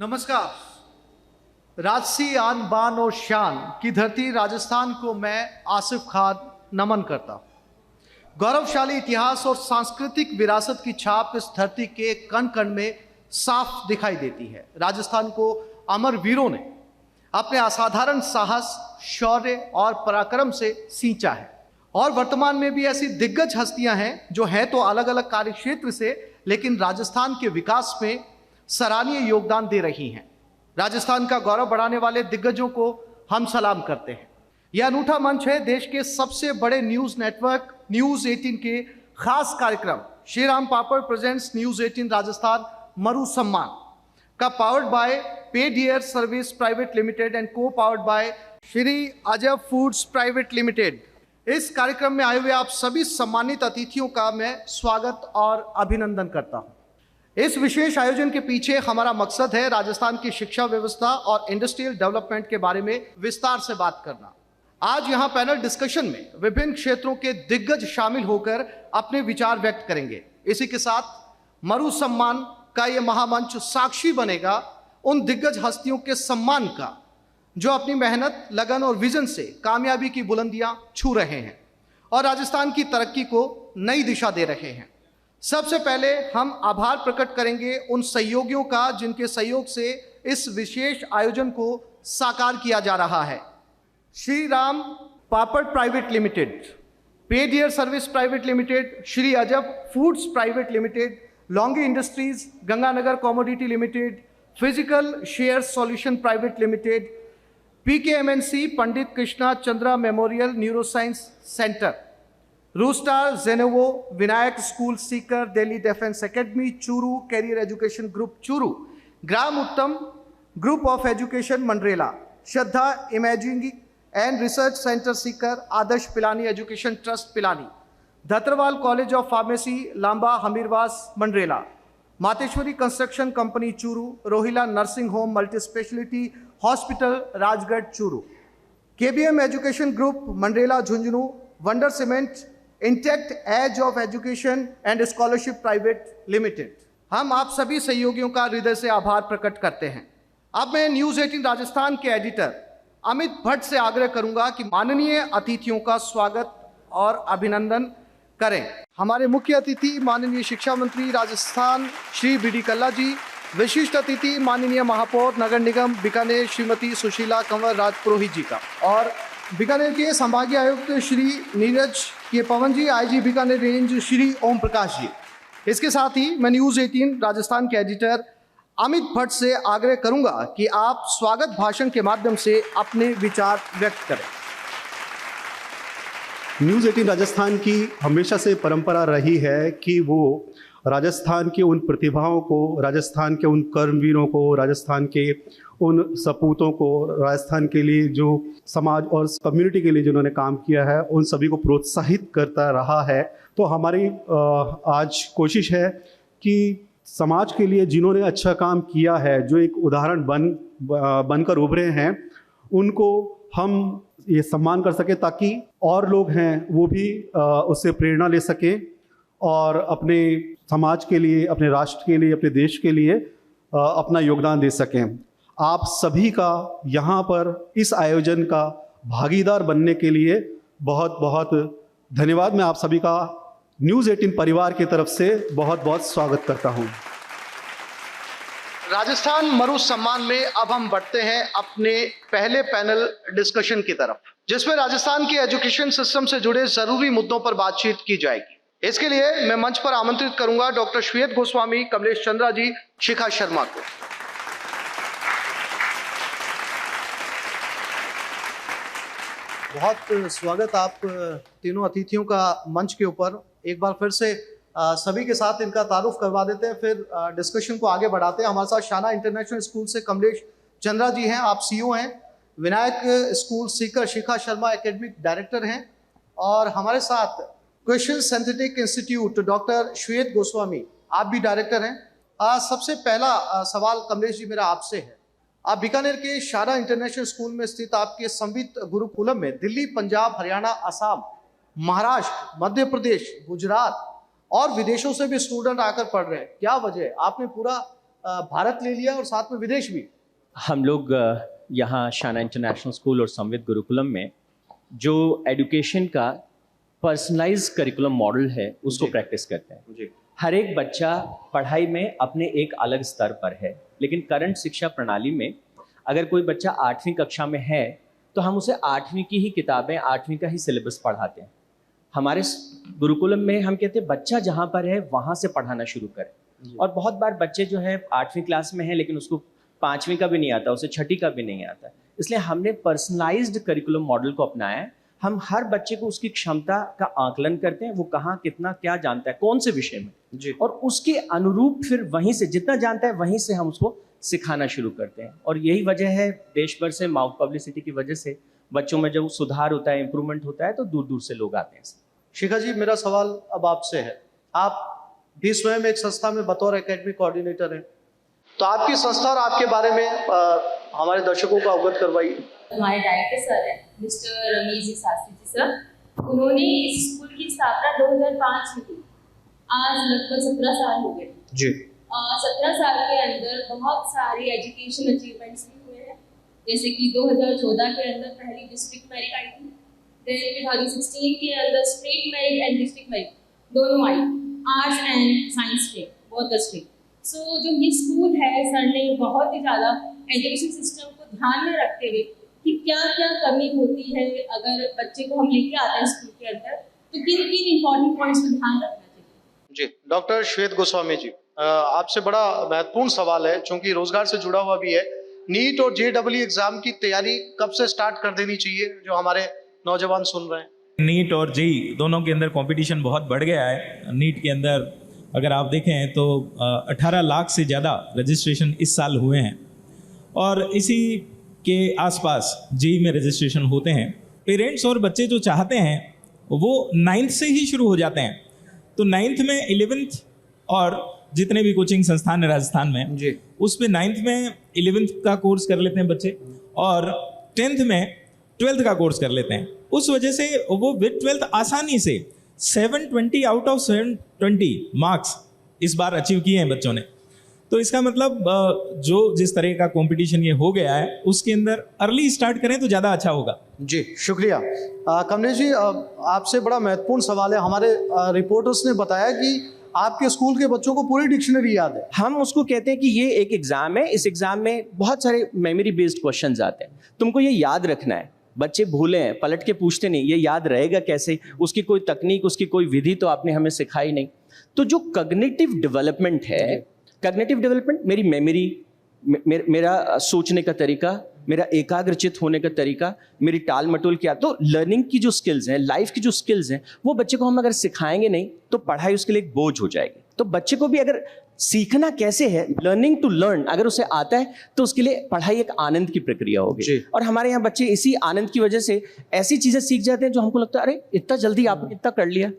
नमस्कार। राजसी आन बान और शान की धरती राजस्थान को मैं आसिफ खान नमन करता हूं। गौरवशाली इतिहास और सांस्कृतिक विरासत की छाप इस धरती के कण कण में साफ दिखाई देती है। राजस्थान को अमर वीरों ने अपने असाधारण साहस, शौर्य और पराक्रम से सींचा है और वर्तमान में भी ऐसी दिग्गज हस्तियां हैं जो हैं तो अलग अलग कार्यक्षेत्र से, लेकिन राजस्थान के विकास में सराहनीय योगदान दे रही हैं। राजस्थान का गौरव बढ़ाने वाले दिग्गजों को हम सलाम करते हैं। यह अनूठा मंच है देश के सबसे बड़े न्यूज नेटवर्क न्यूज 18 के खास कार्यक्रम श्री राम पापड़ प्रेजेंट्स न्यूज 18 राजस्थान मरु सम्मान का powered by paid air service private limited and को powered by Shri Ajab foods private limited. इस कार्यक्रम में आए हुए आप सभी सम्मानित अतिथियों का मैं स्वागत और अभिनंदन करता हूं। इस विशेष आयोजन के पीछे हमारा मकसद है राजस्थान की शिक्षा व्यवस्था और इंडस्ट्रियल डेवलपमेंट के बारे में विस्तार से बात करना। आज यहां पैनल डिस्कशन में विभिन्न क्षेत्रों के दिग्गज शामिल होकर अपने विचार व्यक्त करेंगे। इसी के साथ मरु सम्मान का यह महामंच साक्षी बनेगा उन दिग्गज हस्तियों के सम्मान का जो अपनी मेहनत, लगन और विजन से कामयाबी की बुलंदियां छू रहे हैं और राजस्थान की तरक्की को नई दिशा दे रहे हैं। सबसे पहले हम आभार प्रकट करेंगे उन सहयोगियों का जिनके सहयोग से इस विशेष आयोजन को साकार किया जा रहा है। Shri Ram papad private limited, paid air service private limited, Shri Ajab foods private limited, Longi industries, Ganganagar commodity limited, physical share solution private limited, PKMNC Pandit Krishna Chandra memorial neuroscience centre, रूस्टार, जेनेवो, Vinayak school Sikar, Delhi defence academy Churu, career education group Churu, Gram Uttam group of education Mandrela, Shraddha imaging and research centre Sikar, Adarsh Pilani education trust Pilani, Dhatarwal college of pharmacy Lamba Hamirwas Mandrela, Mateshwari construction company Churu, Rohila nursing home multi speciality hospital Rajgarh Churu, KBM education group Mandrela Jhunjhunu, wonder cement, intact age of education and scholarship private limited. हम आप सभी सहयोगियों का हृदय से आभार प्रकट करते हैं। अब मैं न्यूज 18 राजस्थान के एडिटर अमित भट्ट से आग्रह करूंगा कि माननीय अतिथियों का स्वागत और अभिनंदन करें। हमारे मुख्य अतिथि माननीय शिक्षा मंत्री राजस्थान श्री बीडी कल्ला जी, विशिष्ट अतिथि माननीय महापौर नगर निगम बीकानेर श्रीमती सुशीला कंवर राजपुरोहित जी का, और बीकानेर के संभागीय आयुक्त श्री नीरज के पवन जी, आईजी बीकानेर रेंज श्री ओम प्रकाश जी। इसके साथ ही मैं न्यूज 18 राजस्थान के एडिटर अमित भट्ट से आग्रह करूंगा कि आप स्वागत भाषण के माध्यम से अपने विचार व्यक्त करें। न्यूज 18 राजस्थान की हमेशा से परंपरा रही है कि वो राजस्थान की उन प्रतिभाओं को, राजस्थान के उन कर्मवीरों को, राजस्थान के उन सपूतों को, राजस्थान के लिए जो समाज और कम्युनिटी के लिए जिन्होंने काम किया है, उन सभी को प्रोत्साहित करता रहा है। तो हमारी आज कोशिश है कि समाज के लिए जिन्होंने अच्छा काम किया है, जो एक उदाहरण बनकर उभरे हैं, उनको हम ये सम्मान कर सकें ताकि और लोग हैं वो भी उससे प्रेरणा ले सकें और अपने समाज के लिए, अपने राष्ट्र के लिए, अपने देश के लिए अपना योगदान दे सकें। आप सभी का यहाँ पर इस आयोजन का भागीदार बनने के लिए बहुत बहुत धन्यवाद। मैं आप सभी का न्यूज 18 परिवार की तरफ से बहुत बहुत स्वागत करता हूँ। राजस्थान मरु सम्मान में अब हम बढ़ते हैं अपने पहले पैनल डिस्कशन की तरफ, जिसमें राजस्थान के एजुकेशन सिस्टम से जुड़े जरूरी मुद्दों पर बातचीत की जाएगी। इसके लिए मैं मंच पर आमंत्रित करूंगा डॉक्टर श्वेत गोस्वामी, कमलेश चंद्रा जी, शिखा शर्मा को। बहुत स्वागत आप तीनों अतिथियों का मंच के ऊपर। एक बार फिर से सभी के साथ इनका तारुफ करवा देते हैं, फिर डिस्कशन को आगे बढ़ाते हैं। हमारे साथ शाना इंटरनेशनल स्कूल से कमलेश चंद्रा जी हैं, आप सीईओ हैं। Vinayak school Sikar Shikha Sharma academic director हैं, और हमारे साथ question synthetic institute doctor Shwet Goswami, आप भी डायरेक्टर हैं। सबसे पहला सवाल कमलेश जी मेरा आपसे है। आप बीकानेर के शाना इंटरनेशनल स्कूल में स्थित आपके संवित गुरुकुलम में दिल्ली, पंजाब, हरियाणा, असम, महाराष्ट्र, मध्य प्रदेश, गुजरात और विदेशों से भी स्टूडेंट आकर पढ़ रहे हैं। क्या वजह है? आपने पूरा भारत ले लिया और साथ में विदेश भी। हम लोग यहाँ शाना इंटरनेशनल स्कूल और संवित गुरुकुलम में जो एजुकेशन का पर्सनलाइज करिकुलम मॉडल है उसको जी। प्रैक्टिस करते हैं। जी हर एक बच्चा पढ़ाई में अपने एक अलग स्तर पर है, लेकिन करंट शिक्षा प्रणाली में अगर कोई बच्चा 8वीं कक्षा में है तो हम उसे 8वीं की ही किताबें, 8वीं का ही सिलेबस पढ़ाते हैं। हमारे गुरुकुलम में हम कहते हैं बच्चा जहाँ पर है वहाँ से पढ़ाना शुरू करें। और बहुत बार बच्चे जो है 8वीं क्लास में है लेकिन उसको 5वीं का भी नहीं आता, उसे 6ठी का भी नहीं आता, इसलिए हमने पर्सनलाइज्ड करिकुलम मॉडल को अपनाया है। हम हर बच्चे को उसकी क्षमता का आकलन करते हैं, वो कहाँ कितना क्या जानता है कौन से विषय में जी। और उसके अनुरूप फिर वहीं से जितना जानता है वहीं से हम उसको सिखाना शुरू करते हैं। और यही वजह है देश भर से माउथ पब्लिसिटी की वजह से बच्चों में जब सुधार होता है, इंप्रूवमेंट होता है तो दूर दूर से लोग आते हैं। शिखा जी, मेरा सवाल अब आपसे है। आप भी स्वयं एक संस्था में बतौर एकेडमिक कोऑर्डिनेटर हैं, तो आपकी संस्था और आपके बारे में हमारे दर्शकों को अवगत करवाइए। हमारे डायरेक्टर सर हैं मिस्टर रमेश जी शास्त्री जी सर, उन्होंने इस स्कूल की स्थापना 2005 में की। आज लगभग 17 साल हो गए जी। 17 साल के अंदर बहुत सारे एजुकेशन अचीवमेंट्स भी हुए हैं, जैसे कि 2014 के अंदर पहली डिस्ट्रिक्ट मेरिट आई थी, देन 2016 के अंदर state merit and district merit दोनों आई, arts and science stream, both the stream. So जो ये स्कूल है, सर ने बहुत ही ज़्यादा एजुकेशन सिस्टम को ध्यान में रखते हुए कि क्या क्या कमी होती है अगर बच्चे को हम लेके आते हैं स्कूल के अंदर, तो किन किन इम्पोर्टेंट पॉइंट्स पर ध्यान रखना चाहिए। जी डॉक्टर श्वेत गोस्वामी जी, आपसे बड़ा महत्वपूर्ण सवाल है, चूंकि रोजगार से जुड़ा हुआ भी है। नीट और JEE एग्जाम की तैयारी कब से स्टार्ट कर देनी चाहिए, जो हमारे नौजवान सुन रहे हैं? नीट और जेई दोनों के अंदर कंपटीशन बहुत बढ़ गया है। नीट के अंदर अगर आप देखें तो 18 लाख से ज़्यादा रजिस्ट्रेशन इस साल हुए हैं और इसी के आसपास जेई में रजिस्ट्रेशन होते हैं। पेरेंट्स और बच्चे जो चाहते हैं वो 9th से ही शुरू हो जाते हैं, तो 9th में 11th और जितने भी कोचिंग संस्थान है राजस्थान में जी। उस पे 9th में 11th का कोर्स कर लेते हैं बच्चे और 10th में 12th का कोर्स कर लेते हैं। उस वजह से वो विद 12th आसानी से 720 आउट ऑफ 720 मार्क्स इस बार अचीव किए हैं बच्चों ने। तो इसका मतलब जो जिस तरह का कंपटीशन ये हो गया है उसके अंदर अर्ली स्टार्ट करें तो ज़्यादा अच्छा होगा। जी शुक्रिया। कमलेश जी, आपसे बड़ा महत्वपूर्ण सवाल है। हमारे रिपोर्टर्स ने बताया कि आपके स्कूल के बच्चों को पूरी डिक्शनरी याद है। हम उसको कहते हैं कि ये एक एग्जाम है, इस एग्जाम में बहुत सारे मेमोरी बेस्ड क्वेश्चंस आते हैं, तुमको ये याद रखना है। बच्चे भूले हैं, पलट के पूछते नहीं, ये याद रहेगा कैसे, उसकी कोई तकनीक, उसकी कोई विधि तो आपने हमें सिखाई नहीं। तो जो कॉग्निटिव डेवलपमेंट है, कॉग्निटिव डेवलपमेंट मेरी मेमोरी, मेरा सोचने का तरीका, मेरा एकाग्रचित होने का तरीका, मेरी टाल मटोल क्या, तो लर्निंग की जो स्किल्स हैं, लाइफ की जो स्किल्स हैं, वो बच्चे को हम अगर सिखाएंगे नहीं तो पढ़ाई उसके लिए एक बोझ हो जाएगी। तो बच्चे को भी अगर सीखना कैसे है, लर्निंग टू लर्न, अगर उसे आता है तो उसके लिए पढ़ाई एक आनंद की प्रक्रिया होगी। और हमारे यहाँ बच्चे इसी आनंद की वजह से ऐसी चीजें सीख जाते हैं जो हमको लगता है अरे इतना जल्दी आपने इतना कर लिया।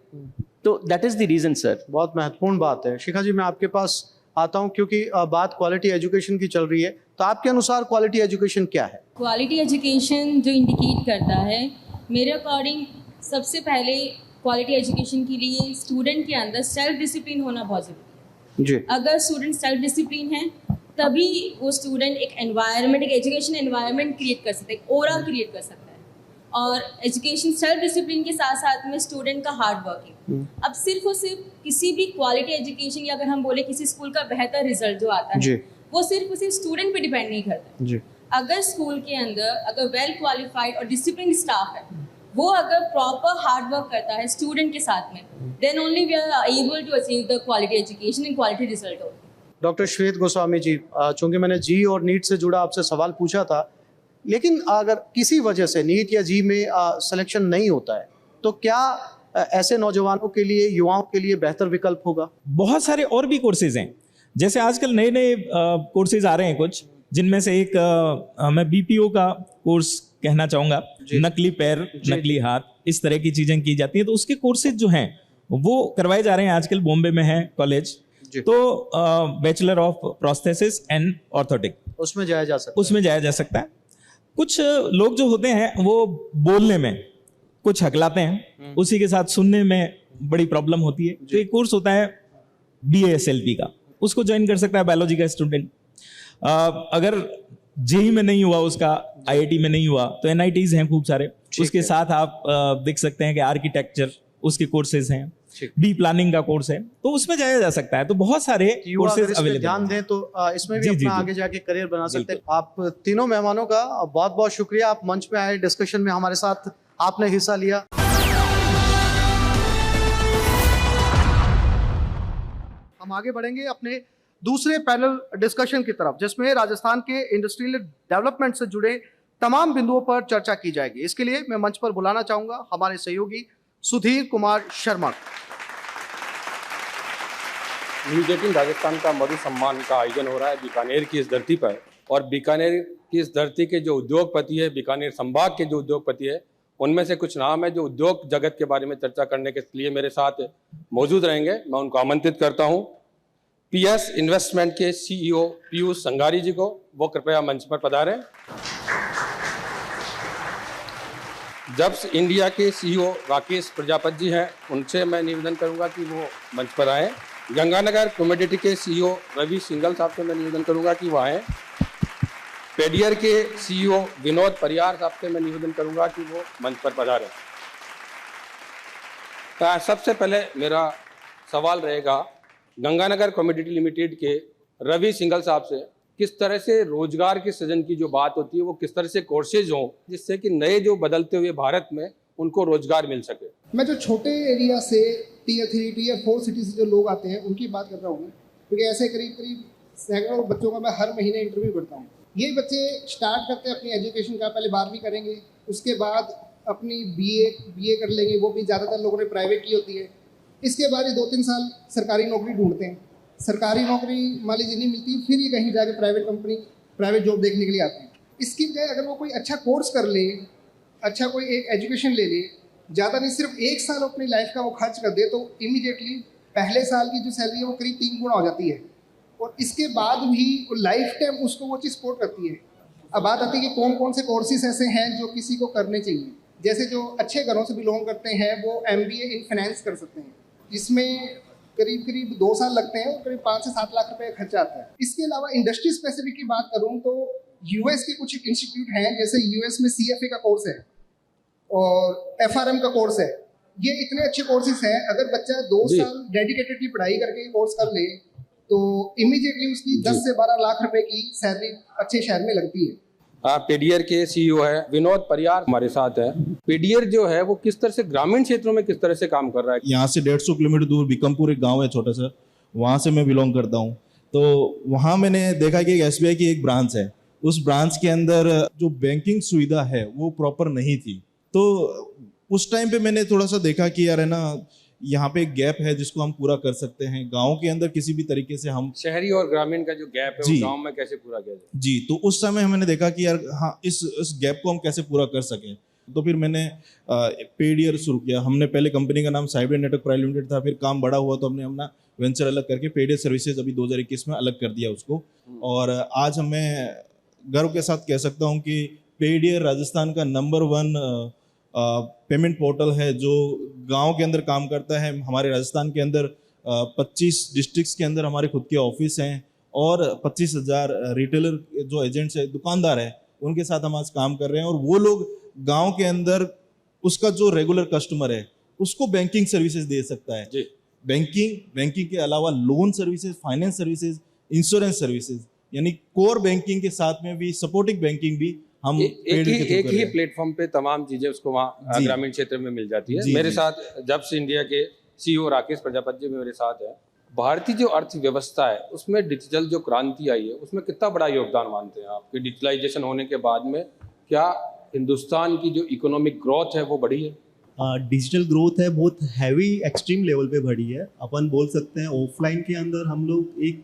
तो that is the reason sir. बहुत महत्वपूर्ण बात है। शिखा जी, मैं आपके पास आता हूं क्योंकि बात क्वालिटी एजुकेशन की चल रही है, तो आपके अनुसार क्वालिटी एजुकेशन क्या है? क्वालिटी एजुकेशन जो इंडिकेट करता है, मेरे अकॉर्डिंग सबसे पहले क्वालिटी एजुकेशन के लिए स्टूडेंट के अंदर सेल्फ डिसिप्लिन होना बहुत जरूरी है। जी। अगर स्टूडेंट सेल्फ डिसिप्लिन है तभी वो स्टूडेंट एक एनवायरनमेंट, एक एजुकेशन एनवायरनमेंट क्रिएट कर सकता है, एक ओरा क्रिएट कर सकता है। और एजुकेशन सेल्फ डिसिप्लिन के साथ साथ में स्टूडेंट का हार्ड वर्किंग। अब सिर्फ और सिर्फ किसी भी क्वालिटी एजुकेशन या अगर हम बोले किसी स्कूल का बेहतर रिजल्ट जो आता है वो सिर्फ और सिर्फ स्टूडेंट पे डिपेंड नहीं करता है। अगर स्कूल के अंदर अगर वेल क्वालिफाइड और डिसिप्लिन स्टाफ है, वो अगर प्रॉपर हार्ड वर्क करता है स्टूडेंट के साथ में, then only we are able to achieve the quality education and quality result. Doctor Shwet Goswami जी, चूंकि मैंने जी और नीट से जुड़ा आपसे सवाल पूछा था, लेकिन अगर किसी वजह से नीट या जी में सिलेक्शन नहीं होता है तो क्या ऐसे नौजवानों के लिए, युवाओं के लिए बेहतर विकल्प होगा? बहुत सारे और भी कोर्सेज हैं, जैसे आजकल नए नए कोर्सेज आ रहे हैं कुछ, जिनमें से एक मैं BPO का कोर्स कहना चाहूँगा। नकली पैर, नकली हाथ, इस तरह की चीज़ें की जाती हैं, तो उसके कोर्सेज जो हैं वो करवाए जा रहे हैं। आजकल बॉम्बे में है कॉलेज, तो bachelor of prosthesis and orthotic, उसमें जाया जा सकता है। कुछ लोग जो होते हैं वो बोलने में कुछ हकलाते हैं, उसी के साथ सुनने में बड़ी प्रॉब्लम होती है, तो एक कोर्स होता है BASLP का, उसको ज्वाइन कर सकता है बायोलॉजी का स्टूडेंट। अगर जेई में नहीं हुआ उसका, आईआईटी में नहीं हुआ, तो एनआईटीज हैं खूब सारे, उसके साथ आप देख सकते हैं कि आर्किटेक्चर उसके कोर्सेज हैं, डी प्लानिंग का कोर्स है, तो उसमें जाया जा सकता है। तो बहुत सारे कोर्सेज अवेलेबल ध्यान दें तो इसमें भी जी, जी, अपना जी। आगे जाके करियर बना सकते हैं। आप तीनों मेहमानों का बहुत बहुत शुक्रिया, आप मंच पे आए, डिस्कशन में हमारे साथ आपने हिस्सा लिया। हम आगे बढ़ेंगे अपने दूसरे पैनल डिस्कशन की तरफ, जिसमें राजस्थान के इंडस्ट्रियल डेवलपमेंट से जुड़े तमाम बिंदुओं पर चर्चा की जाएगी। इसके लिए मैं मंच पर बुलाना चाहूंगा हमारे सहयोगी सुधीर कुमार शर्मा। न्यूज18 राजस्थान का मधु सम्मान का आयोजन हो रहा है बीकानेर की इस धरती पर, और बीकानेर की इस धरती के जो उद्योगपति है, बीकानेर संभाग के जो उद्योगपति है, उनमें से कुछ नाम है जो उद्योग जगत के बारे में चर्चा करने के लिए मेरे साथ मौजूद रहेंगे। मैं उनको आमंत्रित करता हूं। पीएस इन्वेस्टमेंट के सीईओ पीयूष संघारी जी को, वो कृपया मंच पर पधारें। जब्स इंडिया के सीईओ राकेश प्रजापति जी हैं, उनसे मैं निवेदन करूंगा कि वो मंच पर आएँ। गंगानगर कमोडिटी के सीईओ रवि सिंगल साहब से मैं निवेदन करूंगा कि वो आएँ। पेडियर के सीईओ विनोद परियार साहब से मैं निवेदन करूंगा कि वो मंच पर पधारें। सबसे पहले मेरा सवाल रहेगा गंगानगर कमोडिटी लिमिटेड के रवि सिंगल साहब से, किस तरह से रोजगार के सृजन की जो बात होती है वो किस तरह से कोर्सेज हों जिससे कि नए जो बदलते हुए भारत में उनको रोजगार मिल सके। मैं जो छोटे एरिया से टीयर 3 टीयर 4 सिटी से जो लोग आते हैं उनकी बात कर रहा हूँ, क्योंकि ऐसे करीब करीब सैकड़ों बच्चों का मैं हर महीने इंटरव्यू करता हूँ। ये बच्चे स्टार्ट करते हैं अपनी एजुकेशन का, पहले 12वीं करेंगे, उसके बाद अपनी बीए कर लेंगे, वो भी ज़्यादातर लोगों ने प्राइवेट की होती है। इसके बाद ये 2-3 साल सरकारी नौकरी ढूंढते हैं, सरकारी नौकरी मान लीजिए नहीं मिलती, फिर ये कहीं जाके प्राइवेट जॉब देखने के लिए आते हैं। इसकी बजाय अगर वो कोई अच्छा कोर्स कर ले, अच्छा कोई एक एजुकेशन ले ले, ज़्यादा नहीं सिर्फ 1 साल अपनी लाइफ का वो खर्च कर दे, तो इमीडिएटली पहले साल की जो सैलरी है वो करीब 3 गुना हो जाती है, और इसके बाद भी लाइफ टाइम उसको वो चीज़ सपोर्ट करती है। अब बात आती है कि कौन कौन से कोर्सेज ऐसे हैं जो किसी को करने चाहिए। जैसे जो अच्छे घरों से बिलोंग करते हैं वो MBA इन फाइनेंस कर सकते हैं, जिसमें करीब 2 साल लगते हैं और करीब 5 से 7 लाख रुपए का खर्चा आता है। इसके अलावा इंडस्ट्री स्पेसिफिक की बात करूं तो यूएस के कुछ इंस्टीट्यूट हैं, जैसे यूएस में CFA का कोर्स है और FRM का कोर्स है। ये इतने अच्छे कोर्सेज हैं, अगर बच्चा 2 साल डेडिकेटेडली पढ़ाई करके कोर्स कर ले तो इमीडिएटली उसकी 10 से 12 लाख रुपए की सैलरी अच्छे शहर में लगती है। पेडियर के सीईओ है विनोद परियार हमारे साथ है। पेडियर जो है वो किस तरह से ग्रामीण क्षेत्रों में किस तरह से काम कर रहा है? यहाँ से 150 किलोमीटर दूर बिकमपुर एक गांव है छोटा सा, वहाँ से मैं बिलोंग करता हूँ। तो वहाँ मैंने देखा कि एक SBI की एक ब्रांच है, उस ब्रांच के अंदर जो बैंकिंग सुविधा है वो प्रॉपर नहीं थी। तो उस टाइम पे मैंने थोड़ा सा देखा कि यार है ना, यहाँ पे एक गैप है जिसको हम पूरा कर सकते हैं। गांव के अंदर किसी भी तरीके से हम शहरी और ग्रामीण का जो गैप है वो गांव में कैसे पूरा किया जाए। जी, तो उस समय मैंने देखा कि यार हाँ, इस गैप को हम कैसे पूरा कर सकें। तो फिर मैंने पेडियर शुरू किया। हमने पहले कंपनी का नाम साइबर नेटवर्क प्राइवेट लिमिटेड था, फिर काम बड़ा हुआ तो हमने अपना वेंचर अलग करके पेडियर सर्विसेज अभी 2021 में अलग कर दिया उसको। और आज मैं गर्व के साथ कह सकता हूँ कि पेडियर राजस्थान का नंबर 1 पेमेंट पोर्टल है जो गांव के अंदर काम करता है। हमारे राजस्थान के अंदर 25 डिस्ट्रिक्ट्स के अंदर हमारे खुद के ऑफिस हैं और 25,000 रिटेलर जो एजेंट्स है, दुकानदार है, उनके साथ हम आज काम कर रहे हैं। और वो लोग गांव के अंदर उसका जो रेगुलर कस्टमर है उसको बैंकिंग सर्विसेज दे सकता है। बैंकिंग के अलावा loan services, finance services, insurance services, यानी कोर बैंकिंग के साथ में भी सपोर्टिंग बैंकिंग भी हम एक ही प्लेटफॉर्म पे तमाम चीजें उसको वहाँ ग्रामीण क्षेत्र में मिल जाती है। मेरे साथ जब्स इंडिया के सीईओ राकेश प्रजापति जी मेरे साथ है। भारतीय जो अर्थव्यवस्था है उसमें डिजिटल जो क्रांति आई है उसमें कितना बड़ा योगदान मानते हैं आपके? डिजिटलाइजेशन होने के बाद में क्या हिंदुस्तान की जो इकोनॉमिक ग्रोथ है वो बढ़ी है? डिजिटल ग्रोथ है बहुत हैवी एक्सट्रीम लेवल पे बढ़ी है। अपन बोल सकते हैं ऑफलाइन के अंदर हम लोग एक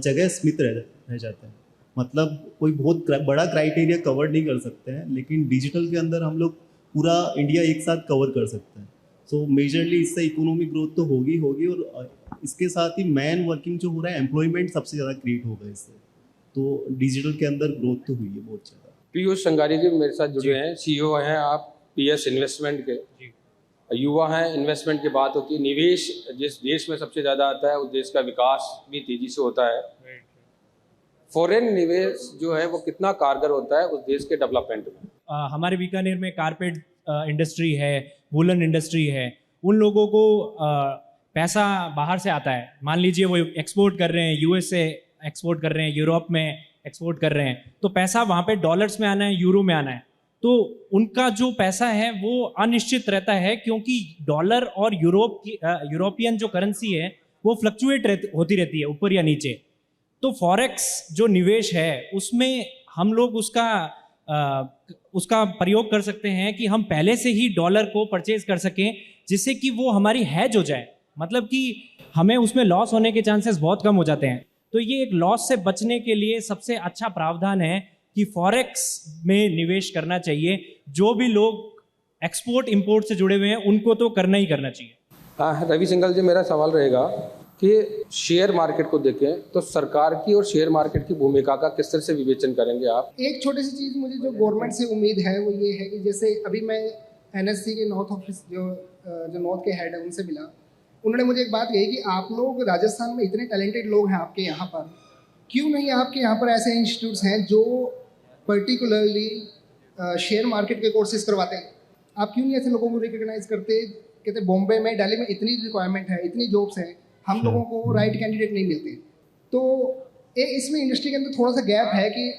जगह सीमित रह जाते हैं, मतलब कोई बहुत बड़ा क्राइटेरिया कवर नहीं कर सकते हैं, लेकिन डिजिटल के अंदर हम लोग पूरा इंडिया एक साथ कवर कर सकते हैं। सो मेजरली इससे इकोनॉमिक ग्रोथ तो होगी और इसके साथ ही मैन वर्किंग जो हो रहा है, एम्प्लॉयमेंट सबसे ज़्यादा क्रिएट होगा इससे। तो डिजिटल के अंदर ग्रोथ तो हुई है बहुत ज़्यादा। पीयूष संघारी जी मेरे साथ जुड़े हैं, सीईओ हैं आप पीएस इन्वेस्टमेंट के। युवा हैं, इन्वेस्टमेंट की बात होती है, निवेश जिस देश में सबसे ज़्यादा आता है उस देश का विकास भी तेज़ी से होता है। फॉरेन निवेश जो है वो कितना कारगर होता है उस देश के डेवलपमेंट में। हमारे बीकानेर में कारपेट इंडस्ट्री है, वूलन इंडस्ट्री है, उन लोगों को पैसा बाहर से आता है। मान लीजिए वो एक्सपोर्ट कर रहे हैं, यूएस से एक्सपोर्ट कर रहे हैं, यूरोप में एक्सपोर्ट कर रहे हैं, तो पैसा वहाँ पे डॉलर्स में आना है, यूरो में आना है, तो उनका जो पैसा है वो अनिश्चित रहता है, क्योंकि डॉलर और यूरोपियन जो करेंसी है वो फ्लक्चुएट होती रहती है ऊपर या नीचे। तो फॉरेक्स जो निवेश है उसमें हम लोग उसका प्रयोग कर सकते हैं कि हम पहले से ही डॉलर को परचेज कर सकें, जिससे कि वो हमारी हैज हो जाए, मतलब कि हमें उसमें लॉस होने के चांसेस बहुत कम हो जाते हैं। तो ये एक लॉस से बचने के लिए सबसे अच्छा प्रावधान है कि फॉरेक्स में निवेश करना चाहिए। जो भी लोग एक्सपोर्ट इंपोर्ट से जुड़े हुए हैं उनको तो करना ही करना चाहिए। हाँ रवि सिंघल जी, मेरा सवाल रहेगा कि शेयर मार्केट को देखें तो सरकार की और शेयर मार्केट की भूमिका का किस तरह से विवेचन करेंगे आप? एक छोटी सी चीज़ मुझे जो गवर्नमेंट से उम्मीद है वो ये है कि जैसे अभी मैं NSC के नॉर्थ ऑफिस जो नॉर्थ के हेड है उनसे मिला, उन्होंने मुझे एक बात कही कि आप लोग राजस्थान में इतने टैलेंटेड लोग हैं आपके यहाँ पर, क्यों नहीं आपके यहाँ पर ऐसे इंस्टीट्यूट्स हैं जो पर्टिकुलरली शेयर मार्केट के कोर्सेज करवाते हैं? आप क्यों नहीं ऐसे लोगों को रिकॉग्नाइज करते? कहते बॉम्बे में, दिल्ली में इतनी रिक्वायरमेंट है, इतनी जॉब्स हैं, हम लोगों को राइट कैंडिडेट नहीं मिलते। तो इसमें इंडस्ट्री के अंदर थोड़ा सा गैप है कि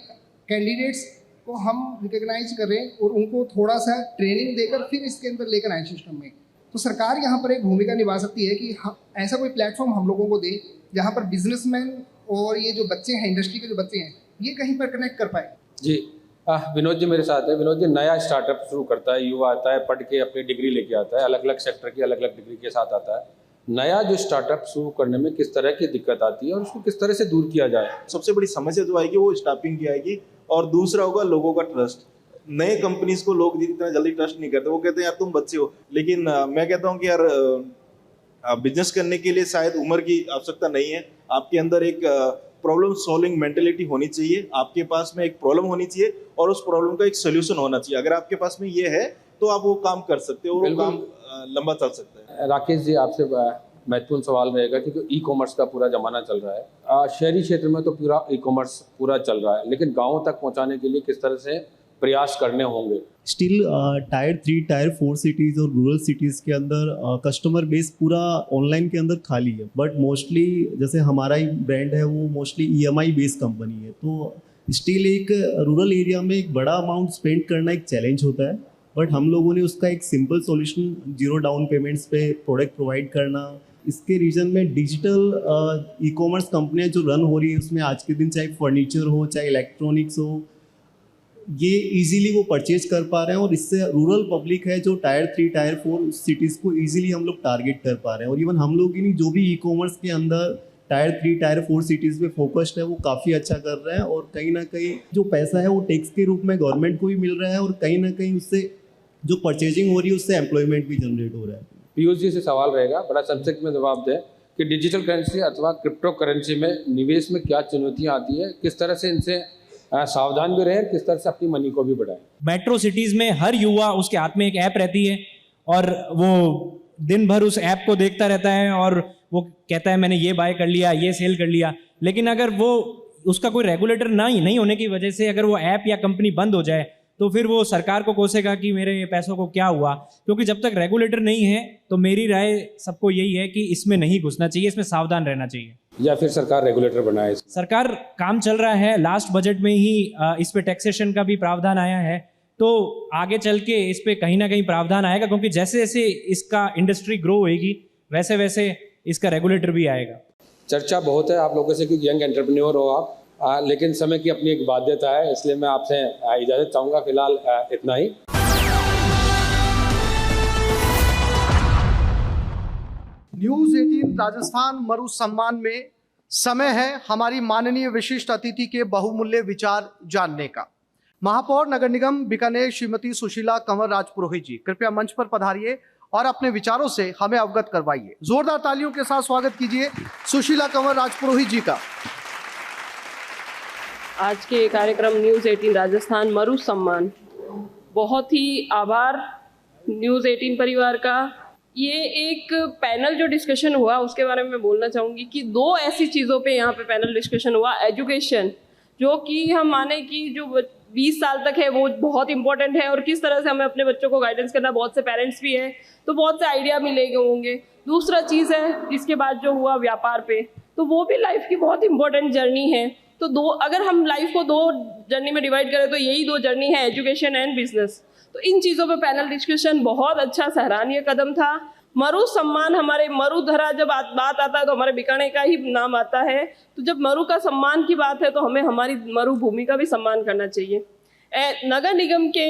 कैंडिडेट्स को हम रिकॉग्नाइज करें और उनको थोड़ा सा ट्रेनिंग देकर फिर इसके अंदर लेकर आए सिस्टम में। तो सरकार यहाँ पर एक भूमिका निभा सकती है कि ऐसा कोई प्लेटफॉर्म हम लोगों को दे जहाँ पर बिजनेसमैन और ये जो बच्चे हैं, इंडस्ट्री के जो बच्चे हैं, ये कहीं पर कनेक्ट कर पाए। जी विनोद जी मेरे साथ है। विनोद जी, नया स्टार्टअप शुरू करता है, युवा आता है, पढ़ के अपनी डिग्री लेके आता है, अलग अलग सेक्टर की अलग अलग डिग्री के साथ आता है। नया जो स्टार्टअप शुरू करने में किस तरह की दिक्कत आती है और उसको किस तरह से दूर किया जाए? सबसे बड़ी समस्या जो आएगी वो स्टाफिंग की आएगी, और दूसरा होगा लोगों का ट्रस्ट। नए कंपनीज को लोग इतना जल्दी ट्रस्ट नहीं करते, वो कहते हैं यार तुम बच्चे हो। लेकिन मैं कहता हूँ कि यार बिजनेस करने के लिए शायद उम्र की आवश्यकता नहीं है, आपके अंदर एक प्रॉब्लम सॉल्विंग मेंटेलिटी होनी चाहिए, आपके पास में एक प्रॉब्लम होनी चाहिए और उस प्रॉब्लम का एक सोल्यूशन होना चाहिए। अगर आपके पास में ये है तो आप वो काम कर सकते हो और वो काम लंबा चल सकता है। राकेश जी, आपसे महत्वपूर्ण सवाल रहेगा क्योंकि ई कॉमर्स का पूरा जमाना चल रहा है। शहरी क्षेत्र में तो पूरा ई कॉमर्स पूरा चल रहा है, लेकिन गाँव तक पहुँचाने के लिए किस तरह से प्रयास करने होंगे? स्टिल टायर 3 टायर 4 सिटीज़ और रूरल सिटीज़ के अंदर कस्टमर बेस पूरा ऑनलाइन के अंदर खाली है, बट मोस्टली जैसे हमारा ही ब्रांड है वो मोस्टली EMI बेस्ड कंपनी है, तो स्टिल एक रूरल एरिया में एक बड़ा अमाउंट स्पेंड करना एक चैलेंज होता है। बट हम लोगों ने उसका एक सिंपल सॉल्यूशन, 0 डाउन पेमेंट्स पे प्रोडक्ट प्रोवाइड करना। इसके रीजन में डिजिटल ई कॉमर्स कंपनियाँ जो रन हो रही है उसमें आज के दिन चाहे फर्नीचर हो चाहे इलेक्ट्रॉनिक्स हो, ये इजीली वो परचेज कर पा रहे हैं और इससे रूरल पब्लिक है जो टायर 3 टायर 4 सिटीज़ को इजीली हम लोग टारगेट कर पा रहे हैं। और इवन हम लोग ही नहीं, जो भी ई कॉमर्स के अंदर टायर 3 टायर 4 सिटीज़ पे फोकस्ड है वो काफ़ी अच्छा कर रहे हैं, और कहीं ना कहीं जो पैसा है वो टैक्स के रूप में गवर्नमेंट को भी मिल रहा है और कहीं ना कहीं उससे जो परचेजिंग हो रही है उससे एम्प्लॉयमेंट भी जनरेट हो रहा है। पीयूष जी से सवाल रहेगा, बड़ा संक्षिप्त में जवाब दें कि डिजिटल करेंसी अथवा क्रिप्टो करेंसी में निवेश में क्या चुनौतियाँ आती है, किस तरह से इनसे सावधान भी रहे, किस तरह से अपनी मनी को भी बढ़ाए? मेट्रो सिटीज में हर युवा, उसके हाथ में एक ऐप रहती है और वो दिन भर उस ऐप को देखता रहता है और वो कहता है मैंने ये बाय कर लिया, ये सेल कर लिया। लेकिन अगर वो उसका कोई रेगुलेटर नहीं होने की वजह से अगर वो ऐप या कंपनी बंद हो जाए तो फिर वो सरकार को कोसेगा कि मेरे पैसों को क्या हुआ। क्योंकि जब तक रेगुलेटर नहीं है तो मेरी राय सबको यही है कि इसमें नहीं घुसना चाहिए, इसमें सावधान रहना चाहिए। या फिर सरकार रेगुलेटर बनाए? सरकार काम चल रहा है, लास्ट बजट में ही इस पे टैक्सेशन का भी प्रावधान आया है, तो आगे चल के इस पे कहीं ना कहीं प्रावधान आएगा, क्योंकि जैसे जैसे इसका इंडस्ट्री ग्रो होएगी वैसे वैसे इसका रेगुलेटर भी आएगा। चर्चा बहुत है आप लोगों से क्योंकि यंग एंटरप्रेन्योर हो आप, लेकिन समय की अपनी एक बाध्यता है, इसलिए मैं आपसे इजाज़त चाहूँगा। फिलहाल इतना ही। न्यूज 18 राजस्थान मरु सम्मान में समय है हमारी माननीय विशिष्ट अतिथि के बहुमूल्य विचार जानने का। महापौर नगर निगम बीकानेर श्रीमती सुशीला कंवर राजपुरोहित जी, कृपया मंच पर पधारिए और अपने विचारों से हमें अवगत करवाइए। जोरदार तालियों के साथ स्वागत कीजिए सुशीला कंवर राजपुरोहित जी का। आज के कार्यक्रम न्यूज़ 18 राजस्थान मरु सम्मान, बहुत ही आभार न्यूज़ 18 परिवार का, ये एक पैनल जो डिस्कशन हुआ उसके बारे में मैं बोलना चाहूँगी कि 2 ऐसी चीज़ों पे यहाँ पे पैनल डिस्कशन हुआ। एजुकेशन, जो कि हम माने कि जो 20 साल तक है वो बहुत इंपॉर्टेंट है और किस तरह से हमें अपने बच्चों को गाइडेंस करना, बहुत से पेरेंट्स भी हैं तो बहुत से आइडिया मिलेंगे होंगे। दूसरा चीज़ है इसके बाद जो हुआ व्यापार पे, तो वो भी लाइफ की बहुत इंपॉर्टेंट जर्नी है। तो अगर हम लाइफ को 2 जर्नी में डिवाइड करें तो यही 2 जर्नी है, एजुकेशन एंड बिजनेस। तो इन चीज़ों पे पैनल डिस्कशन बहुत अच्छा सराहनीय कदम था। मरु सम्मान, हमारे मरुधरा जब बात आता है तो हमारे बीकानेर का ही नाम आता है। तो जब मरु का सम्मान की बात है तो हमें हमारी मरु भूमि का भी सम्मान करना चाहिए। नगर निगम के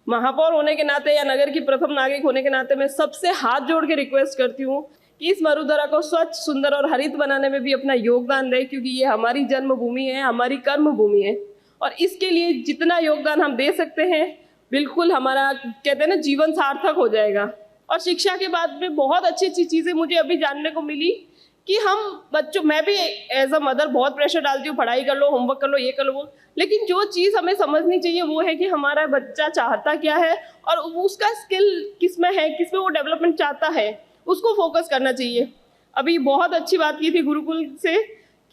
महापौर होने के नाते या नगर की प्रथम नागरिक होने के नाते मैं सबसे हाथ जोड़ के रिक्वेस्ट करती हूँ कि इस मरुधरा को स्वच्छ, सुंदर और हरित बनाने में भी अपना योगदान दें, क्योंकि ये हमारी जन्मभूमि है, हमारी कर्म भूमि है और इसके लिए जितना योगदान हम दे सकते हैं बिल्कुल हमारा, कहते हैं ना, जीवन सार्थक हो जाएगा। और शिक्षा के बाद में बहुत अच्छी अच्छी चीज़ें मुझे अभी जानने को मिली कि हम बच्चों, मैं भी एज अ मदर बहुत प्रेशर डालती हूँ, पढ़ाई कर लो, होमवर्क कर लो, ये कर लो वो, लेकिन जो चीज़ हमें समझनी चाहिए वो है कि हमारा बच्चा चाहता क्या है और उसका स्किल किस में है, किस में वो डेवलपमेंट चाहता है, उसको फोकस करना चाहिए। अभी बहुत अच्छी बात की थी गुरुकुल से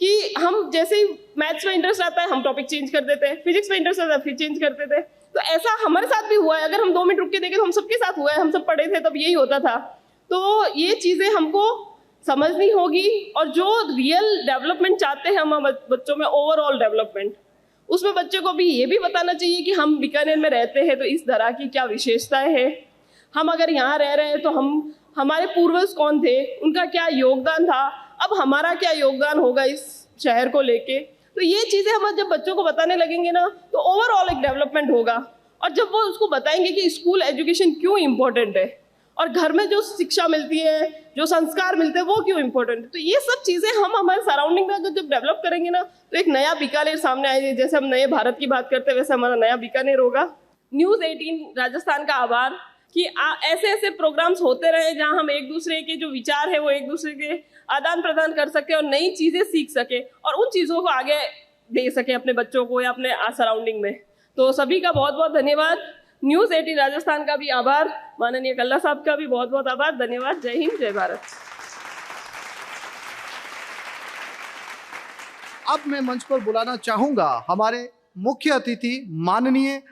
कि हम जैसे ही मैथ्स में इंटरेस्ट आता है हम टॉपिक चेंज कर देते हैं, फिजिक्स में इंटरेस्ट आता है फिर चेंज करते थे। तो ऐसा हमारे साथ भी हुआ है, अगर हम 2 मिनट रुक के देखें तो हम सबके साथ हुआ है, हम सब पढ़े थे तब यही होता था। तो ये चीज़ें हमको समझनी होगी और जो रियल डेवलपमेंट चाहते हैं हम बच्चों में, ओवरऑल डेवलपमेंट, उसमें बच्चे को भी ये भी बताना चाहिए कि हम बीकानेर में रहते हैं तो इस तरह की क्या विशेषताएं हैं, हम अगर यहाँ रह रहे हैं तो हमारे पूर्वज कौन थे, उनका क्या योगदान था, अब हमारा क्या योगदान होगा इस शहर को लेके। तो ये चीज़ें हम जब बच्चों को बताने लगेंगे ना तो ओवरऑल एक डेवलपमेंट होगा। और जब वो उसको बताएंगे कि स्कूल एजुकेशन क्यों इम्पोर्टेंट है और घर में जो शिक्षा मिलती है, जो संस्कार मिलते हैं वो क्यों इम्पोर्टेंट है, तो ये सब चीज़ें हम हमारे सराउंडिंग में जब डेवलप करेंगे ना तो एक नया बीकानेर सामने आएगा। जैसे हम नए भारत की बात करते हैं वैसे हमारा नया बीकानेर होगा। न्यूज़ 18 राजस्थान का आभार कि ऐसे ऐसे प्रोग्राम्स होते रहे जहां हम एक दूसरे के जो विचार है वो एक दूसरे के आदान प्रदान कर सके और नई चीज़ें सीख सके और उन चीज़ों को आगे दे सके अपने बच्चों को या अपने सराउंडिंग में। तो सभी का बहुत बहुत धन्यवाद। न्यूज़ 18 राजस्थान का भी आभार, माननीय कल्ला साहब का भी बहुत बहुत आभार, धन्यवाद। जय हिंद, जय भारत। अब मैं मंच पर बुलाना चाहूंगा हमारे मुख्य अतिथि माननीय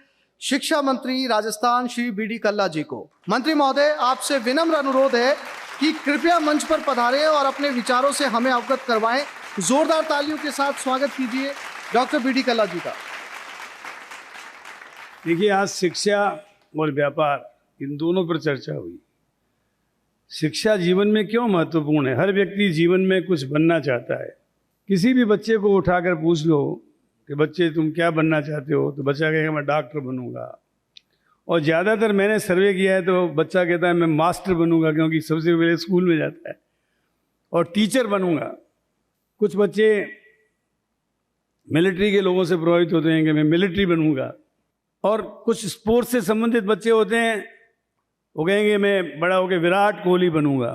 शिक्षा मंत्री राजस्थान श्री बी डी कल्ला जी को। मंत्री महोदय, आपसे विनम्र अनुरोध है कि कृपया मंच पर पधारें और अपने विचारों से हमें अवगत करवाएं। जोरदार तालियों के साथ स्वागत कीजिए डॉक्टर बी डी कल्ला जी का। देखिए, आज शिक्षा और व्यापार इन दोनों पर चर्चा हुई। शिक्षा जीवन में क्यों महत्वपूर्ण है? हर व्यक्ति जीवन में कुछ बनना चाहता है। किसी भी बच्चे को उठाकर पूछ लो कि बच्चे तुम क्या बनना चाहते हो, तो बच्चा कहेगा मैं डॉक्टर बनूंगा। और ज़्यादातर मैंने सर्वे किया है तो बच्चा कहता है मैं मास्टर बनूंगा, क्योंकि सबसे पहले स्कूल में जाता है, और टीचर बनूंगा। कुछ बच्चे मिलिट्री के लोगों से प्रभावित होते हैं कि मैं मिलिट्री बनूंगा, और कुछ स्पोर्ट्स से संबंधित बच्चे होते हैं वो कहेंगे मैं बड़ा होकर विराट कोहली बनूंगा।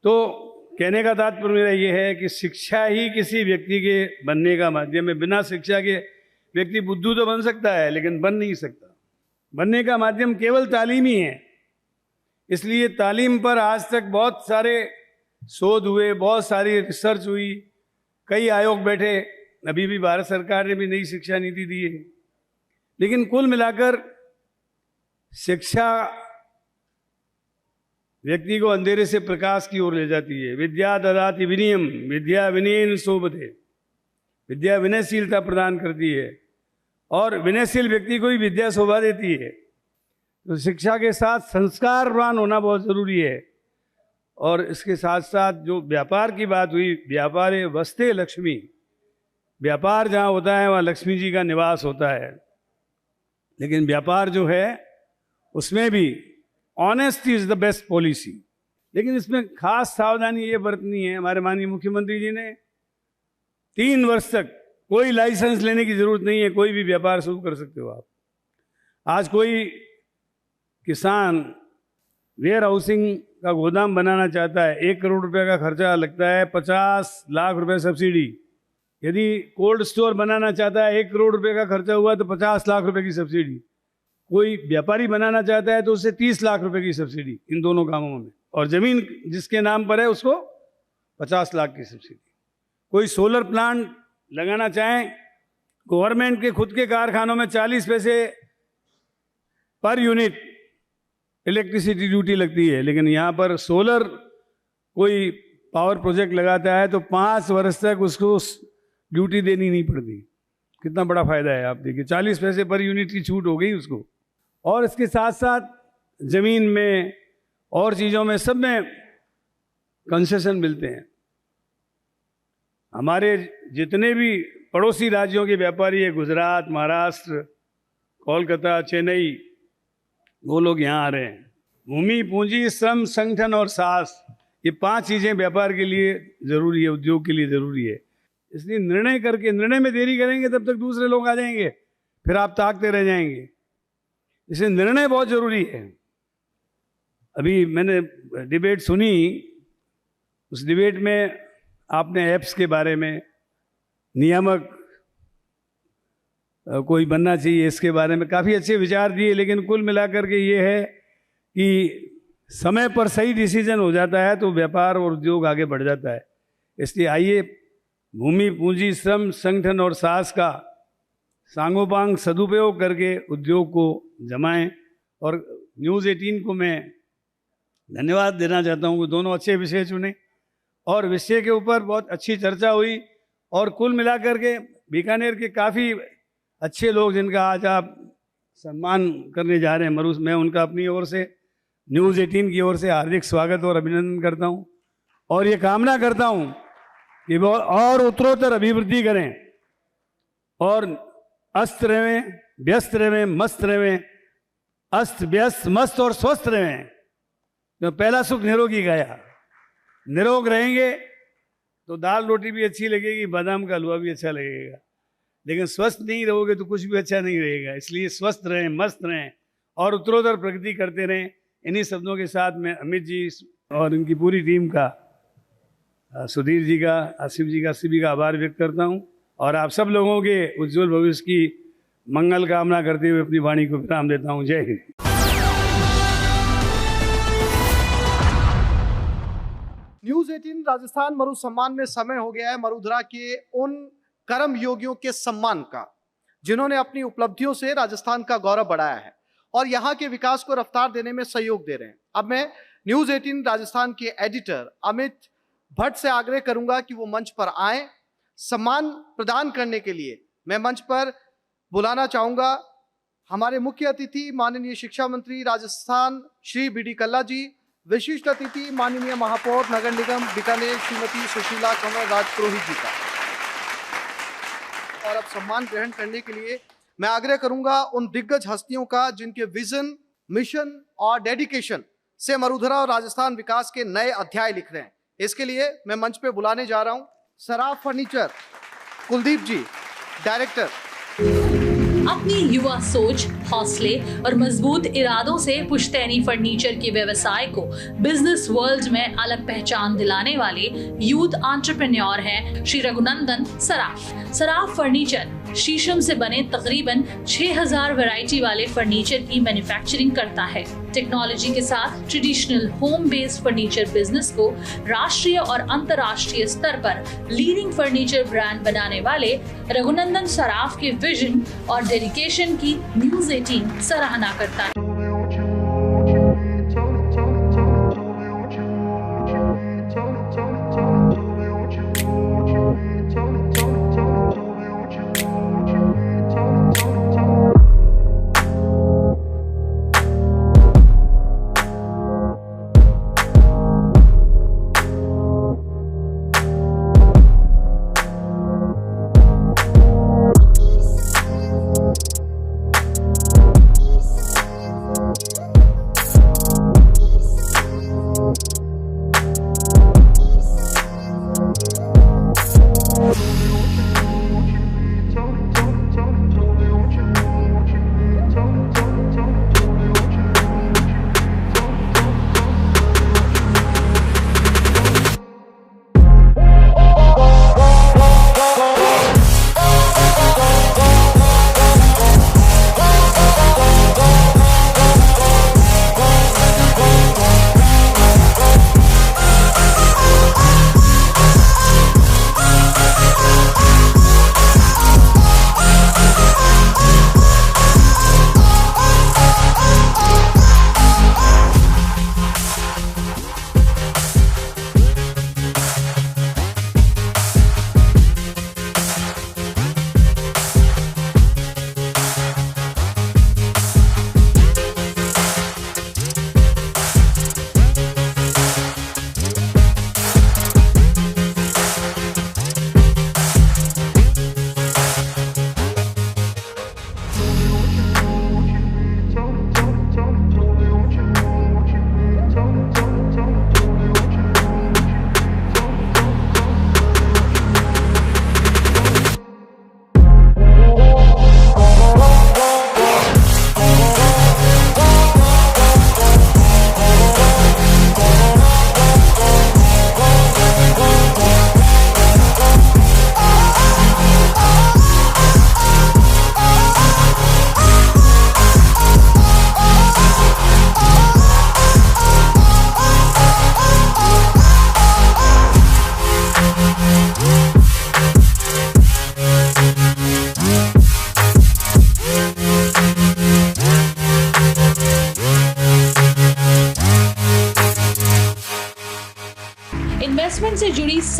तो कहने का तात्पर्य मेरा ये है कि शिक्षा ही किसी व्यक्ति के बनने का माध्यम है। बिना शिक्षा के व्यक्ति बुद्धू तो बन सकता है लेकिन बन नहीं सकता। बनने का माध्यम केवल तालीम ही है। इसलिए तालीम पर आज तक बहुत सारे शोध हुए, बहुत सारी रिसर्च हुई, कई आयोग बैठे, अभी भी भारत सरकार ने भी नई शिक्षा नीति दी है। लेकिन कुल मिलाकर शिक्षा व्यक्ति को अंधेरे से प्रकाश की ओर ले जाती है। विद्या ददाति विनयम, विद्या विनयेन शोभते। विद्या विनयशीलता प्रदान करती है और विनयशील व्यक्ति को ही विद्या शोभा देती है। तो शिक्षा के साथ संस्कारवान होना बहुत जरूरी है। और इसके साथ साथ जो व्यापार की बात हुई, व्यापारे वस्ते लक्ष्मी, व्यापार जहाँ होता है वहाँ लक्ष्मी जी का निवास होता है। लेकिन व्यापार जो है उसमें भी honesty is the best policy. लेकिन इसमें खास सावधानी ये बरतनी है। हमारे माननीय मुख्यमंत्री जी ने 3 वर्ष तक कोई लाइसेंस लेने की जरूरत नहीं है, कोई भी व्यापार शुरू कर सकते हो आप। आज कोई किसान वेयर हाउसिंग का गोदाम बनाना चाहता है, 1 करोड़ रुपए का खर्चा लगता है, 50 लाख रुपए सब्सिडी। यदि कोल्ड स्टोर बनाना चाहता है, 1 करोड़ रुपए का खर्चा हुआ तो 50 लाख रुपए की सब्सिडी। कोई व्यापारी बनाना चाहता है तो उससे 30 लाख रुपए की सब्सिडी। इन दोनों कामों में और ज़मीन जिसके नाम पर है उसको 50 लाख की सब्सिडी। कोई सोलर प्लांट लगाना चाहें, गवर्नमेंट के खुद के कारखानों में 40 पैसे पर यूनिट इलेक्ट्रिसिटी ड्यूटी लगती है, लेकिन यहाँ पर सोलर कोई पावर प्रोजेक्ट लगाता है तो 5 वर्ष तक उसको ड्यूटी देनी नहीं पड़ती। कितना बड़ा फायदा है, आप देखिए 40 पैसे पर यूनिट की छूट हो गई उसको। और इसके साथ साथ ज़मीन में और चीज़ों में सब में कंसेशन मिलते हैं। हमारे जितने भी पड़ोसी राज्यों के व्यापारी है, गुजरात, महाराष्ट्र, कोलकाता, चेन्नई, वो लोग यहाँ आ रहे हैं। भूमि, पूंजी, श्रम, संगठन और साहस, ये 5 चीज़ें व्यापार के लिए ज़रूरी है, उद्योग के लिए ज़रूरी है। इसलिए निर्णय में देरी करेंगे तब तक दूसरे लोग आ जाएंगे, फिर आप ताकते रह जाएंगे। इसलिए निर्णय बहुत ज़रूरी है। अभी मैंने डिबेट सुनी, उस डिबेट में आपने ऐप्स के बारे में, नियामक कोई बनना चाहिए, इसके बारे में काफ़ी अच्छे विचार दिए, लेकिन कुल मिलाकर के ये है कि समय पर सही डिसीजन हो जाता है तो व्यापार और उद्योग आगे बढ़ जाता है। इसलिए आइए भूमि, पूंजी, श्रम, संगठन और साहस का सांगोपांग सदुपयोग करके उद्योग को जमाएं। और न्यूज़ 18 को मैं धन्यवाद देना चाहता हूं कि दोनों अच्छे विषय चुने और विषय के ऊपर बहुत अच्छी चर्चा हुई। और कुल मिलाकर के बीकानेर के काफ़ी अच्छे लोग जिनका आज आप सम्मान करने जा रहे हैं, मरूस, मैं उनका अपनी ओर से, न्यूज़ 18 की ओर से हार्दिक स्वागत और अभिनंदन करता हूं। और ये कामना करता हूं कि वो और उत्तरोत्तर अभिवृद्धि करें और अस्त रहें, व्यस्त रहें, मस्त रहें, अस्त व्यस्त मस्त और स्वस्थ रहें। तो पहला सुख निरोगी गया। निरोग रहेंगे तो दाल रोटी भी अच्छी लगेगी, बादाम का हलवा भी अच्छा लगेगा, लेकिन स्वस्थ नहीं रहोगे तो कुछ भी अच्छा नहीं रहेगा। इसलिए स्वस्थ रहें, मस्त रहें और उत्तरोत्तर प्रगति करते रहें। इन्हीं शब्दों के साथ मैं अमित जी और इनकी पूरी टीम का, सुधीर जी का, आसिफ जी का, सभी का आभार व्यक्त करता हूं और आप सब लोगों के उज्जवल भविष्य की मंगल कामना करते हुए अपनी वाणी को विराम देता हूं। जय हिंद। न्यूज़ 18 राजस्थान मरु सम्मान में समय हो गया है मरुधरा के उन कर्म योगियों के सम्मान का जिन्होंने अपनी उपलब्धियों से राजस्थान का गौरव बढ़ाया है और यहाँ के विकास को रफ्तार देने में सहयोग दे रहे हैं। अब मैं न्यूज़ 18 राजस्थान के एडिटर अमित भट्ट से आग्रह करूंगा कि वो मंच पर आए। सम्मान प्रदान करने के लिए मैं मंच पर बुलाना चाहूंगा हमारे मुख्य अतिथि माननीय शिक्षा मंत्री राजस्थान श्री बी डी कल्ला जी, विशिष्ट अतिथि माननीय महापौर नगर निगम बीकानेर श्रीमती सुशीला कंवर राजपुरोहित जी का। और अब सम्मान ग्रहण करने के लिए मैं आग्रह करूंगा उन दिग्गज हस्तियों का जिनके विजन, मिशन और डेडिकेशन से मरुधरा और राजस्थान विकास के नए अध्याय लिख रहे हैं। इसके लिए मैं मंच पे बुलाने जा रहा हूं सराफ फर्नीचर कुलदीप जी, डायरेक्टर। अपनी युवा सोच, हौसले और मजबूत इरादों से पुश्तैनी फर्नीचर के व्यवसाय को बिजनेस वर्ल्ड में अलग पहचान दिलाने वाले यूथ एंटरप्रेन्योर हैं श्री रघुनंदन सराफ। सराफ फर्नीचर शीशम से बने तकरीबन 6000 वैरायटी वाले फर्नीचर की मैन्युफैक्चरिंग करता है। टेक्नोलॉजी के साथ traditional home based furniture business को राष्ट्रीय और अंतर्राष्ट्रीय स्तर पर लीडिंग फर्नीचर ब्रांड बनाने वाले रघुनंदन सराफ के विजन और डेडिकेशन की न्यूज़ 18 सराहना करता है।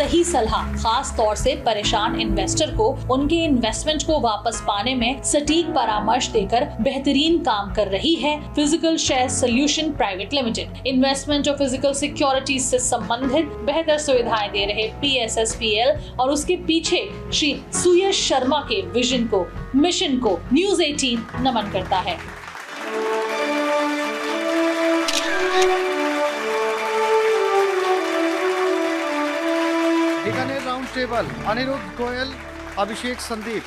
सही सलाह खास तौर से परेशान इन्वेस्टर को उनके इन्वेस्टमेंट को वापस पाने में सटीक परामर्श देकर बेहतरीन काम कर रही है physical share solution private limited. Investment और फिजिकल सिक्योरिटीज से संबंधित बेहतर सुविधाएं दे रहे PSSPL और उसके पीछे श्री सुयश शर्मा के विजन को, मिशन को न्यूज़ 18 नमन करता है। बीकानेर राउंड टेबल, अनिरुद्ध गोयल, अभिषेक संदीप।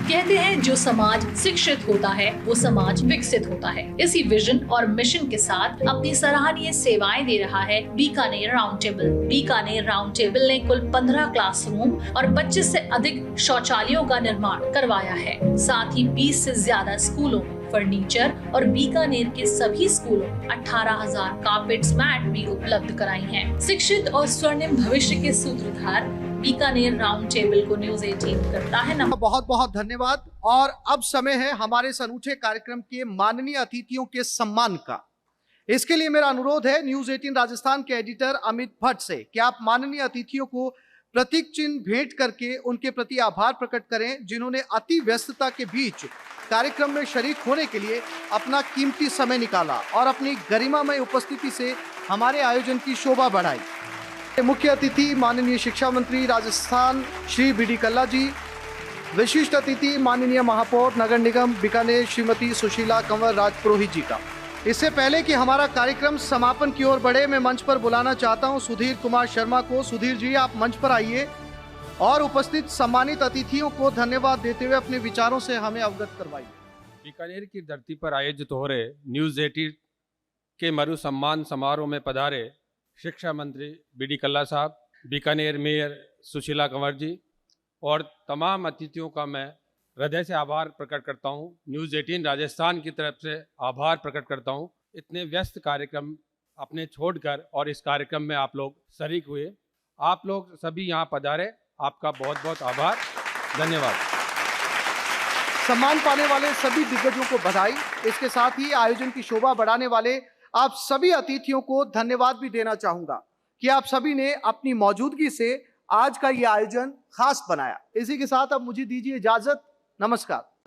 कहते हैं जो समाज शिक्षित होता है वो समाज विकसित होता है। इसी विजन और मिशन के साथ अपनी सराहनीय सेवाएं दे रहा है Bikaner round table. Bikaner round table ने कुल 15 क्लासरूम और 25 से अधिक शौचालयों का निर्माण करवाया है। साथ ही 20 से ज्यादा स्कूलों में फर्नीचर और बीकानेर के सभी स्कूलों 18,000 कारपेट्स मैट भी उपलब्ध कराई हैं। शिक्षित और स्वर्णिम भविष्य के सूत्रधार बीकानेर राउंड टेबल को न्यूज़ 18 करता है नमन। बहुत बहुत धन्यवाद। और अब समय है हमारे इस अनूठे कार्यक्रम के माननीय अतिथियों के सम्मान का। इसके लिए मेरा अनुरोध है न्यूज़ 18 राजस्थान के एडिटर अमित भट्ट से कि आप माननीय अतिथियों को प्रतीक चिन्ह भेंट करके उनके प्रति आभार प्रकट करें, जिन्होंने अति व्यस्तता के बीच कार्यक्रम में शरीक होने के लिए अपना कीमती समय निकाला और अपनी गरिमामय उपस्थिति से हमारे आयोजन की शोभा बढ़ाई। मुख्य अतिथि माननीय शिक्षा मंत्री राजस्थान श्री BD कल्ला जी, विशिष्ट अतिथि माननीय महापौर नगर निगम बीकानेर श्रीमती सुशीला कंवर राजपुरोहित जी का। इससे पहले कि हमारा कार्यक्रम समापन की ओर बढ़े, मैं मंच पर बुलाना चाहता हूं सुधीर कुमार शर्मा को। सुधीर जी, आप मंच पर आइए और उपस्थित सम्मानित अतिथियों को धन्यवाद देते हुए अपने विचारों से हमें अवगत करवाइए। बीकानेर की धरती पर आयोजित हो रहे न्यूज़ 18 के मरु सम्मान समारोह में पधारे शिक्षा मंत्री BD कल्ला साहब, बीकानेर मेयर सुशीला कंवर जी और तमाम अतिथियों का मैं हृदय से आभार प्रकट करता हूं। न्यूज़ 18 राजस्थान की तरफ से आभार प्रकट करता हूं। इतने व्यस्त कार्यक्रम अपने छोड़कर और इस कार्यक्रम में आप लोग शरीक हुए। आप लोग सभी यहाँ पधारे, आपका बहुत बहुत आभार, धन्यवाद। सम्मान पाने वाले सभी दिग्गजों को बधाई। इसके साथ ही आयोजन की शोभा बढ़ाने वाले आप सभी अतिथियों को धन्यवाद भी देना चाहूंगा कि आप सभी ने अपनी मौजूदगी से आज का ये आयोजन खास बनाया। इसी के साथ अब मुझे दीजिए इजाजत। नमस्कार।